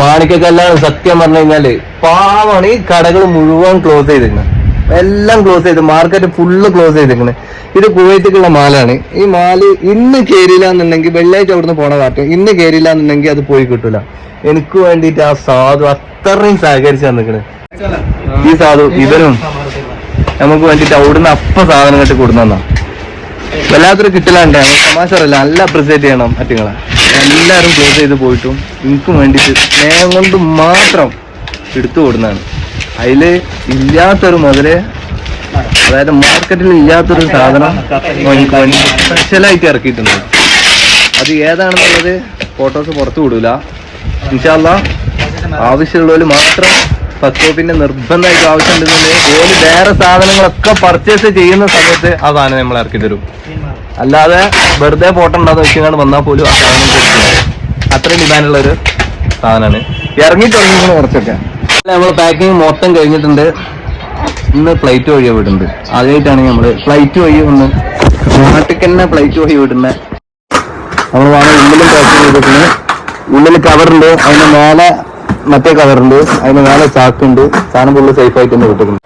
മാണിക്കല്ലാണ് സത്യം പറഞ്ഞു കഴിഞ്ഞാല് പാവാണ്. ഈ കടകൾ മുഴുവൻ ക്ലോസ് ചെയ്തിരിക്കുന്നത്, എല്ലാം ക്ലോസ് ചെയ്ത്, മാർക്കറ്റ് ഫുള്ള് ക്ലോസ് ചെയ്തിരിക്കുന്നത്. ഇത് കുവൈത്തേക്കുള്ള മാലാണ്. ഈ മാല് ഇന്ന് കേറിയില്ല എന്നുണ്ടെങ്കിൽ വെള്ളിയാഴ്ച അവിടുന്ന് പോണ കാറ്റ് ഇന്ന് കേറിയില്ല എന്നുണ്ടെങ്കിൽ അത് പോയി കിട്ടൂല. എനിക്ക് വേണ്ടിയിട്ട് ആ സാധു അത്രയും സഹകരിച്ച് തന്നിക്കണ്. ഈ സാധു ഇവനും നമുക്ക് വേണ്ടിട്ട് അവിടുന്ന് സാധനം കെട്ടി കൊടുന്ന വല്ലാത്തൊരു കിട്ടലാണ്ട്. തമാശ പറയില്ല, നല്ല അപ്രിസിയേറ്റ് ചെയ്യണം മറ്റുങ്ങളെ. എല്ലാരും ക്ലോസ് ചെയ്ത് പോയിട്ടും എനിക്കും വേണ്ടിട്ട് സ്നേഹം കൊണ്ട് മാത്രം എടുത്തു കൊടുക്കുന്നതാണ്. അതില് ഇല്ലാത്തൊരു മുതല്, അതായത് മാർക്കറ്റിൽ ഇല്ലാത്തൊരു സാധനം എനിക്ക് വേണ്ടി സ്പെഷ്യലായിട്ട് ഇറക്കിയിട്ടുണ്ട്. അത് ഏതാണെന്നുള്ളത് ഫോട്ടോസ് പുറത്തു വിടൂല. ഇൻഷാ അല്ലാഹ് ആവശ്യമുള്ളവര് മാത്രം ഫസ്റ്റ് കോപ്പിന്റെ നിർബന്ധമായിട്ട് ആവശ്യമുണ്ടെന്നുണ്ടെങ്കിൽ ഓല് വേറെ സാധനങ്ങളൊക്കെ പർച്ചേസ് ചെയ്യുന്ന സമയത്ത് ആ സാധനം നമ്മൾ ഇറക്കി തരും. അല്ലാതെ വെറുതെ ഫോട്ടോ ഉണ്ടാകുന്ന വെച്ചാൽ വന്നാൽ പോലും ആ സാധനം കൊടുക്കും. അത്രയും ഡിമാൻഡുള്ള ഒരു സാധനമാണ്. ഇറങ്ങി തുടങ്ങിയിരിക്കുന്നത് കുറച്ചൊക്കെ. നമ്മൾ പാക്കിങ് മൊത്തം കഴിഞ്ഞിട്ടുണ്ട്. ഇന്ന് ഫ്ലൈറ്റ് വഴിയാ വിടുന്നത്. ആദ്യമായിട്ടാണ് നമ്മള് ഫ്ലൈറ്റ് വഴി ഒന്ന് നാട്ടിൽ തന്നെ ഫ്ലൈറ്റ് വഴി വിടുന്നത്. നമ്മൾ വേണം ഉള്ളിലും പാക്കിങ് ചെയ്തിട്ടുണ്ട്. ഉള്ളിൽ കവറുണ്ട്, അതിന് മേലെ മറ്റേ കവറുണ്ട്, അതിന് മേലെ ചാക്കുണ്ട്. സാധനം ഫുള്ള് സേഫ് ആയിട്ട് തന്നെ വിട്ടിട്ടുണ്ട്.